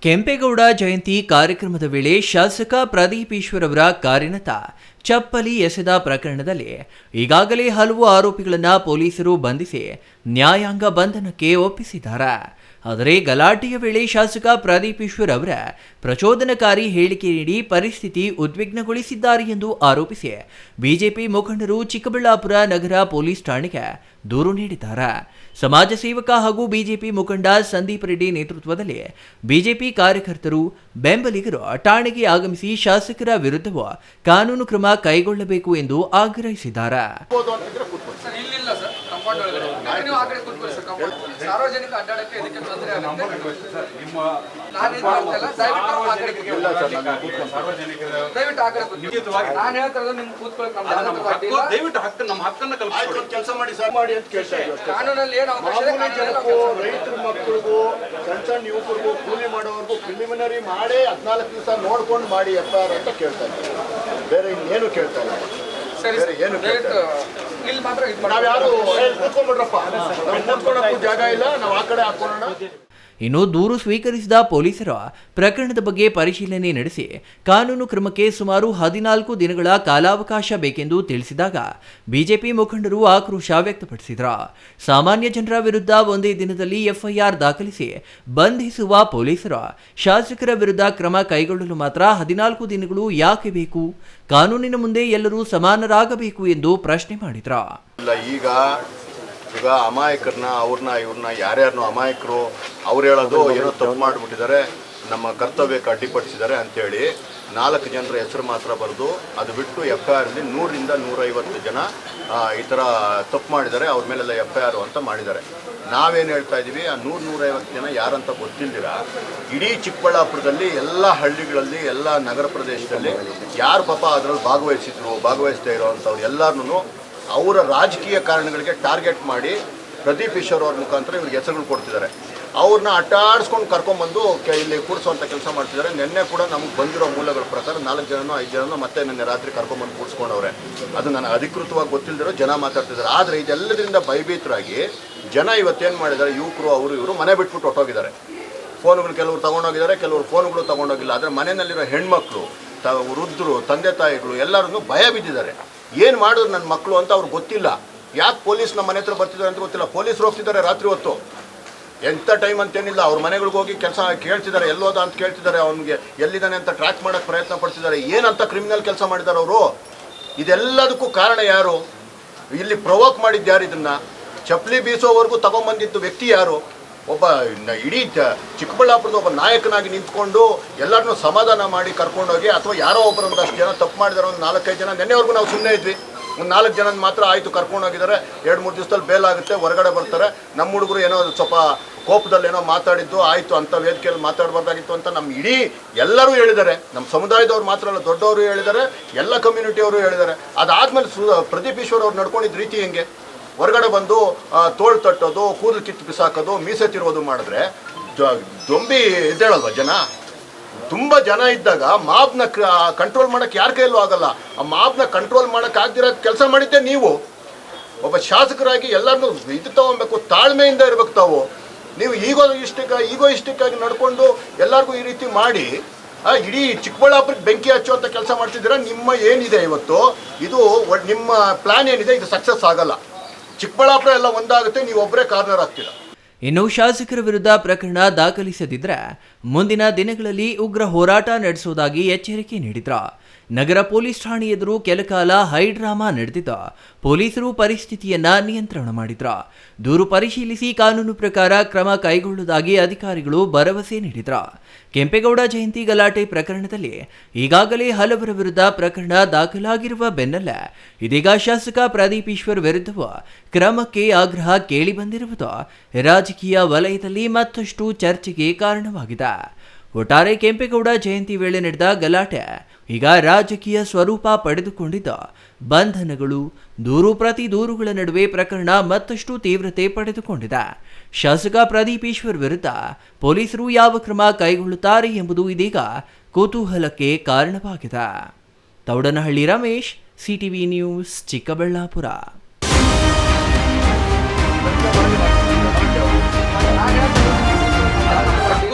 ಕೆಂಪೇಗೌಡ ಜಯಂತಿ ಕಾರ್ಯಕ್ರಮದ ವೇಳೆ ಶಾಸಕ ಪ್ರದೀಪ್ ಈಶ್ವರ್ ಅವರ ಕಾರಿನತ್ತ ಚಪ್ಪಲಿ ಎಸೆದ ಪ್ರಕರಣದಲ್ಲಿ ಈಗಾಗಲೇ ಹಲವು ಆರೋಪಿಗಳನ್ನು ಪೊಲೀಸರು ಬಂಧಿಸಿ ನ್ಯಾಯಾಂಗ ಬಂಧನಕ್ಕೆ ಒಪ್ಪಿಸಿದ್ದಾರೆ. ಆದರೆ ಗಲಾಟೆಯ ವೇಳೆ ಶಾಸಕ ಪ್ರದೀಪ್ ಈಶ್ವರ್ ಅವರ ಪ್ರಚೋದನಕಾರಿ ಹೇಳಿಕೆ ನೀಡಿ ಪರಿಸ್ಥಿತಿ ಉದ್ವಿಗ್ನಗೊಳಿಸಿದ್ದಾರೆ ಎಂದು ಆರೋಪಿಸಿ ಬಿಜೆಪಿ ಮುಖಂಡರು ಚಿಕ್ಕಬಳ್ಳಾಪುರ ನಗರ ಪೊಲೀಸ್ ಠಾಣೆಗೆ ದೂರು ನೀಡಿದ್ದಾರೆ. ಸಮಾಜ ಸೇವಕ ಹಾಗೂ ಬಿಜೆಪಿ ಮುಖಂಡ ಸಂದೀಪ್ ರೆಡ್ಡಿ ನೇತೃತ್ವದಲ್ಲಿ ಬಿಜೆಪಿ ಕಾರ್ಯಕರ್ತರು ಬೆಂಬಲಿಗರು ಠಾಣೆಗೆ ಆಗಮಿಸಿ ಶಾಸಕರ ವಿರುದ್ಧವೂ ಕಾನೂನು ಕ್ರಮ ಕೈಗೊಳ್ಳಬೇಕು ಎಂದು ಆಗ್ರಹಿಸಿದ್ದಾರೆ. ಸಾರ್ವಜನಿಕ ಅಡ್ಡಾಡಕ್ಕೆ ಇದಕ್ಕೆ ತೊಂದರೆ ಕಾನೂನಲ್ಲಿ ರೈತರ ಮಕ್ಕಳಿಗೂ ಸಣ್ಣ ಯುವಕರಿಗೂ ಕೂಲಿ ಮಾಡೋವರೆಗೂ ಪ್ರಿಲಿಮಿನರಿ ಮಾಡಿ 14 ದಿವಸ ನೋಡ್ಕೊಂಡು ಮಾಡಿ FIR ಅಂತ ಕೇಳ್ತಾ ಇದ್ದಾರೆ. ಬೇರೆ ಇನ್ನೇನು ಕೇಳ್ತಾ ಇಲ್ಲ. ಏನು ನಾವ್ಯಾರು ಕೂತ್ಕೊಂಡ್ಬಿಡ್ರಪ್ಪ, ಕೂತ್ಕೊಳ್ಳೋಕ್ಕೂ ಜಾಗ ಇಲ್ಲ, ನಾವು ಆ ಕಡೆ ಹಾಕೋಣ. ಇನ್ನು ದೂರು ಸ್ವೀಕರಿಸಿದ ಪೊಲೀಸರು ಪ್ರಕರಣದ ಬಗ್ಗೆ ಪರಿಶೀಲನೆ ನಡೆಸಿ ಕಾನೂನು ಕ್ರಮಕ್ಕೆ ಸುಮಾರು 14 ದಿನಗಳ ಕಾಲಾವಕಾಶ ಬೇಕೆಂದು ತಿಳಿಸಿದಾಗ ಬಿಜೆಪಿ ಮುಖಂಡರು ಆಕ್ರೋಶ ವ್ಯಕ್ತಪಡಿಸಿದರು. ಸಾಮಾನ್ಯ ಜನರ ವಿರುದ್ಧ ಒಂದೇ ದಿನದಲ್ಲಿ FIR ದಾಖಲಿಸಿ ಬಂಧಿಸುವ ಪೊಲೀಸರು ಶಾಸಕರ ವಿರುದ್ಧ ಕ್ರಮ ಕೈಗೊಳ್ಳಲು ಮಾತ್ರ 14 ದಿನಗಳು ಯಾಕೆ ಬೇಕು? ಕಾನೂನಿನ ಮುಂದೆ ಎಲ್ಲರೂ ಸಮಾನರಾಗಬೇಕು ಎಂದು ಪ್ರಶ್ನೆ ಮಾಡಿದರು. ಈಗ ಅಮಾಯಕರನ್ನ ಇವ್ರನ್ನ ಯಾರ್ಯಾರನ್ನೋ ಅಮಾಯಕರು ಅವ್ರು ಹೇಳೋದು ಏನೋ ತಪ್ಪು ಮಾಡಿಬಿಟ್ಟಿದ್ದಾರೆ, ನಮ್ಮ ಕರ್ತವ್ಯಕ್ಕೆ ಅಡ್ಡಿಪಡಿಸಿದ್ದಾರೆ ಅಂತೇಳಿ 4 ಜನರ ಹೆಸರು ಮಾತ್ರ ಬರೆದು ಅದು ಬಿಟ್ಟು FIRಲಿ 100ರಿಂದ 150 ಜನ ಈ ಥರ ತಪ್ಪು ಮಾಡಿದ್ದಾರೆ, ಅವ್ರ ಮೇಲೆಲ್ಲ FIR ಅಂತ ಮಾಡಿದ್ದಾರೆ. ನಾವೇನು ಹೇಳ್ತಾ ಇದ್ದೀವಿ, ಆ 100-150 ಜನ ಯಾರಂತ ಗೊತ್ತಿಲ್ದಿರ ಇಡೀ ಚಿಕ್ಕಬಳ್ಳಾಪುರದಲ್ಲಿ ಎಲ್ಲ ಹಳ್ಳಿಗಳಲ್ಲಿ ಎಲ್ಲ ನಗರ ಪ್ರದೇಶದಲ್ಲಿ ಯಾರು ಪಾಪ ಅದರಲ್ಲಿ ಭಾಗವಹಿಸ್ತಾ ಇರೋವಂಥವ್ರು ಎಲ್ಲರೂ ಅವರ ರಾಜಕೀಯ ಕಾರಣಗಳಿಗೆ ಟಾರ್ಗೆಟ್ ಮಾಡಿ ಪ್ರದೀಪ್ ಈಶ್ವರ್ ಅವ್ರ ಮುಖಾಂತರ ಇವ್ರಿಗೆ ಹೆಸರುಗಳು ಕೊಡ್ತಿದ್ದಾರೆ. ಅವ್ರನ್ನ ಅಟ್ಟಾಡಿಸ್ಕೊಂಡು ಕರ್ಕೊಂಡ್ಬಂದು ಇಲ್ಲಿ ಕೂಡಿಸುವಂಥ ಕೆಲಸ ಮಾಡ್ತಿದ್ದಾರೆ. ನಿನ್ನೆ ಕೂಡ ನಮಗೆ ಬಂದಿರೋ ಮೂಲಗಳ ಪ್ರಕಾರ 4 ಜನನೋ 5 ಜನನೋ ಮತ್ತೆ ನಿನ್ನೆ ರಾತ್ರಿ ಕರ್ಕೊಂಡ್ಬಂದು ಕೂಡಿಸ್ಕೊಂಡವ್ರೆ. ಅದು ನನಗೆ ಅಧಿಕೃತವಾಗಿ ಗೊತ್ತಿಲ್ಲದಿರೋ ಜನ ಮಾತಾಡ್ತಿದ್ದಾರೆ. ಆದರೆ ಇದೆಲ್ಲದರಿಂದ ಭಯಭೀತರಾಗಿ ಜನ ಇವತ್ತೇನು ಮಾಡಿದ್ದಾರೆ, ಯುವಕರು ಇವರು ಮನೆ ಬಿಟ್ಬಿಟ್ಟು ಹೊಟ್ಟೋಗಿದ್ದಾರೆ. ಫೋನ್ಗಳು ಕೆಲವರು ತೊಗೊಂಡೋಗಿದ್ದಾರೆ, ಕೆಲವರು ಫೋನ್ಗಳು ತೊಗೊಂಡೋಗಿಲ್ಲ. ಆದರೆ ಮನೆಯಲ್ಲಿರೋ ಹೆಣ್ಮಕ್ಳು, ವೃದ್ಧರು, ತಂದೆ ತಾಯಿಗಳು ಎಲ್ಲರೂ ಭಯ ಬಿದ್ದಿದ್ದಾರೆ. ಏನು ಮಾಡಿದ್ರು ನನ್ನ ಮಕ್ಕಳು ಅಂತ ಅವ್ರಿಗೆ ಗೊತ್ತಿಲ್ಲ. ಯಾಕೆ ಪೊಲೀಸ್ ನಮ್ಮ ಮನೆ ಹತ್ರ ಬರ್ತಿದ್ದಾರೆ ಅಂತ ಗೊತ್ತಿಲ್ಲ. ಪೊಲೀಸರು ಹೋಗ್ತಿದ್ದಾರೆ ರಾತ್ರಿ ಹೊತ್ತು, ಎಂಥ ಟೈಮ್ ಅಂತೇನಿಲ್ಲ. ಅವ್ರ ಮನೆಗಳಿಗೆ ಹೋಗಿ ಕೆಲಸ ಕೇಳ್ತಿದ್ದಾರೆ, ಎಲ್ಲೋದ ಅಂತ ಕೇಳ್ತಿದ್ದಾರೆ, ಅವನಿಗೆ ಎಲ್ಲಿದ್ದಾನೆ ಅಂತ ಟ್ರ್ಯಾಕ್ ಮಾಡೋಕ್ಕೆ ಪ್ರಯತ್ನ ಪಡ್ತಿದ್ದಾರೆ. ಏನಂತ ಕ್ರಿಮಿನಲ್ ಕೆಲಸ ಮಾಡಿದ್ದಾರೆ ಅವರು? ಇದೆಲ್ಲದಕ್ಕೂ ಕಾರಣ ಯಾರು? ಇಲ್ಲಿ ಪ್ರವೋಕ್ ಮಾಡಿದ್ದು ಯಾರು? ಇದನ್ನು ಚಪ್ಪಲಿ ಬೀಸೋವರೆಗೂ ತಗೊಂಬಂದಿದ್ದು ವ್ಯಕ್ತಿ ಯಾರು? ಒಬ್ಬ ಇಡೀ ಚಿಕ್ಕಬಳ್ಳಾಪುರದ ಒಬ್ಬ ನಾಯಕನಾಗಿ ನಿಂತ್ಕೊಂಡು ಎಲ್ಲರನ್ನೂ ಸಮಾಧಾನ ಮಾಡಿ ಕರ್ಕೊಂಡೋಗಿ, ಅಥವಾ ಯಾರೋ ಒಬ್ಬರೊಂದಷ್ಟು ಜನ ತಪ್ಪು ಮಾಡಿದಾರೆ, ಒಂದು 4-5 ಜನ. ನೆನ್ನೆವರೆಗೂ ನಾವು ಸುಮ್ಮನೆ ಇದ್ವಿ. ಒಂದು 4 ಜನ ಮಾತ್ರ ಆಯಿತು ಕರ್ಕೊಂಡೋಗಿದ್ದಾರೆ, 2-3 ದಿವಸದಲ್ಲಿ ಬೇಲ್ ಆಗುತ್ತೆ, ಹೊರಗಡೆ ಬರ್ತಾರೆ. ನಮ್ಮ ಹುಡುಗರು ಏನೋ ಸ್ವಲ್ಪ ಕೋಪದಲ್ಲಿ ಏನೋ ಮಾತಾಡಿದ್ದು ಆಯಿತು, ಅಂಥ ವೇದಿಕೆಯಲ್ಲಿ ಮಾತಾಡಬಾರ್ದಾಗಿತ್ತು ಅಂತ ನಮ್ಮ ಇಡೀ ಎಲ್ಲರೂ ಹೇಳಿದ್ದಾರೆ. ನಮ್ಮ ಸಮುದಾಯದವ್ರು ಮಾತ್ರ ಅಲ್ಲ, ದೊಡ್ಡವರು ಹೇಳಿದ್ದಾರೆ, ಎಲ್ಲ ಕಮ್ಯುನಿಟಿಯವರು ಹೇಳಿದ್ದಾರೆ. ಅದಾದಮೇಲೆ ಪ್ರದೀಪ್ ಈಶ್ವರ್ ಅವ್ರು ನಡ್ಕೊಂಡಿದ್ದ ರೀತಿ ಹೆಂಗೆ? ಹೊರಗಡೆ ಬಂದು ತೋಳು ತಟ್ಟೋದು, ಕೂದಲು ಕಿತ್ತು ಬಿಸಾಕೋದು, ಮೀಸೆ ತಿರುವುದು ಮಾಡಿದ್ರೆ ದೊಂಬಿ ಇದ್ದೇಳಲ್ವ ಜನ? ತುಂಬ ಜನ ಇದ್ದಾಗ ಮಾಬ್ನ ಕಂಟ್ರೋಲ್ ಮಾಡೋಕ್ಕೆ ಯಾರ ಕೈಯಲ್ಲೂ ಆಗಲ್ಲ. ಆ ಮಾಬ್ನ ಕಂಟ್ರೋಲ್ ಮಾಡೋಕ್ಕೆ ಆಗದಿರೋ ಕೆಲಸ ಮಾಡಿದ್ದೆ ನೀವು. ಒಬ್ಬ ಶಾಸಕರಾಗಿ ಎಲ್ಲರನ್ನೂ ಇದು ತಗೊಬೇಕು, ತಾಳ್ಮೆಯಿಂದ ಇರ್ಬೇಕು ತಾವು. ನೀವು ಈಗೋಯಿಸ್ಟಿಕ್ಕಾಗಿ ನಡ್ಕೊಂಡು ಎಲ್ಲರಿಗೂ ಈ ರೀತಿ ಮಾಡಿ ಇಡೀ ಚಿಕ್ಕಬಳ್ಳಾಪುರಕ್ಕೆ ಬೆಂಕಿ ಹಚ್ಚುವಂಥ ಕೆಲಸ ಮಾಡ್ತಿದ್ದೀರಾ. ನಿಮ್ಮ ಏನಿದೆ ಇವತ್ತು, ಇದು ನಿಮ್ಮ ಪ್ಲಾನ್ ಏನಿದೆ, ಇದು ಸಕ್ಸಸ್ ಆಗಲ್ಲ. ಚಿಕ್ಕಬಳ್ಳಾಪುರ ಎಲ್ಲ ಒಂದಾಗುತ್ತೆ, ನೀವು ಒಬ್ಬರೇ ಕಾರ್ನರ್ ಆಗ್ತೀರಾ. ಇನ್ನು ಶಾಸಕರ ವಿರುದ್ಧ ಪ್ರಕರಣ ದಾಖಲಿಸದಿದ್ದರೆ ಮುಂದಿನ ದಿನಗಳಲ್ಲಿ ಉಗ್ರ ಹೋರಾಟ ನಡೆಸುವುದಾಗಿ ಎಚ್ಚರಿಕೆ ನೀಡಿದ್ರು. ನಗರ ಪೊಲೀಸ್ ಠಾಣೆ ಎದುರು ಕೆಲಕಾಲ ಹೈಡ್ರಾಮಾ ನಡೆದಿದ್ದ ಪೊಲೀಸರು ಪರಿಸ್ಥಿತಿಯನ್ನ ನಿಯಂತ್ರಣ ಮಾಡಿದ್ರು. ದೂರು ಪರಿಶೀಲಿಸಿ ಕಾನೂನು ಪ್ರಕಾರ ಕ್ರಮ ಕೈಗೊಳ್ಳುವುದಾಗಿ ಅಧಿಕಾರಿಗಳು ಭರವಸೆ ನೀಡಿದ್ರು. ಕೆಂಪೇಗೌಡ ಜಯಂತಿ ಗಲಾಟೆ ಪ್ರಕರಣದಲ್ಲಿ ಈಗಾಗಲೇ ಹಲವರ ವಿರುದ್ಧ ಪ್ರಕರಣ ದಾಖಲಾಗಿರುವ ಬೆನ್ನಲ್ಲೇ ಇದೀಗ ಶಾಸಕ ಪ್ರದೀಪ್ ಈಶ್ವರ್ ವಿರುದ್ಧವೂ ಕ್ರಮಕ್ಕೆ ಆಗ್ರಹ ಕೇಳಿಬಂದಿರುವುದು ರಾಜಕೀಯ ವಲಯದಲ್ಲಿ ಮತ್ತಷ್ಟು ಚರ್ಚೆಗೆ ಕಾರಣವಾಗಿದೆ. ಒಟ್ಟಾರೆ ಕೆಂಪೇಗೌಡ ಜಯಂತಿ ವೇಳೆ ನಡೆದ ಗಲಾಟೆ ಈಗ ರಾಜಕೀಯ ಸ್ವರೂಪ ಪಡೆದುಕೊಂಡಿದ್ದ ಬಂಧನಗಳು, ದೂರು ಪ್ರತಿ ದೂರುಗಳ ನಡುವೆ ಪ್ರಕರಣ ಮತ್ತಷ್ಟು ತೀವ್ರತೆ ಪಡೆದುಕೊಂಡಿದೆ. ಶಾಸಕ ಪ್ರದೀಪ್ ಈಶ್ವರ್ ವಿರುದ್ಧ ಪೊಲೀಸರು ಯಾವ ಕ್ರಮ ಕೈಗೊಳ್ಳುತ್ತಾರೆ ಎಂಬುದು ಇದೀಗ ಕುತೂಹಲಕ್ಕೆ ಕಾರಣವಾಗಿದೆ. Thoudanahalli Ramesh, CTV news, Chikkaballapur.